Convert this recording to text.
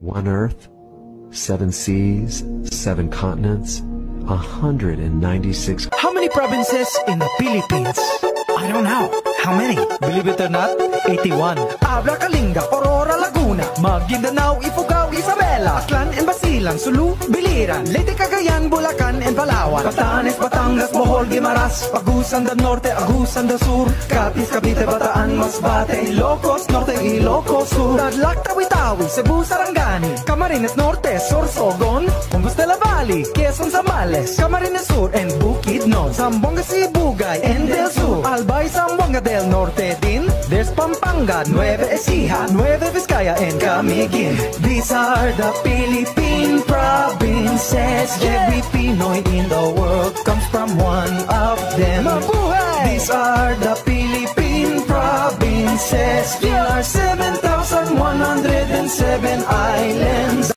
One Earth, 7 seas, 7 continents, 196. How many provinces in the Philippines? I don't know. How many? Believe it or not, 81. Abra, Kalinga, Aurora, Laguna, Maguindanao, Ifugao, Isabela, Aklan and Basilan, Sulu, Biliran, Leyte, Cagayan, Bulacan and Palawan, Batanes, Batangas, Bohol, Guimaras, Agusan del Norte, Agusan del Sur, Capiz, Cavite, Bataan, Masbate, Ilocos Norte, Ilocos Sur, Tarlac, Tawi-Tawi, Cebu, Sarangani, Camarines Norte, Sorsogon, Compostela Valley, Quezon, Zambales, Camarines Sur and Bukidnon, Zamboanga, Sibugay and Del Sur, Albay, Zamboanga del Norte din. There's Pampanga, Nueva Ecija, Nueva Vizcaya and Camiguin. These are the Philippine provinces. Every Pinoy in the world comes from one of them. Mabuhay! These are the Philippine provinces. There are 7,107 islands.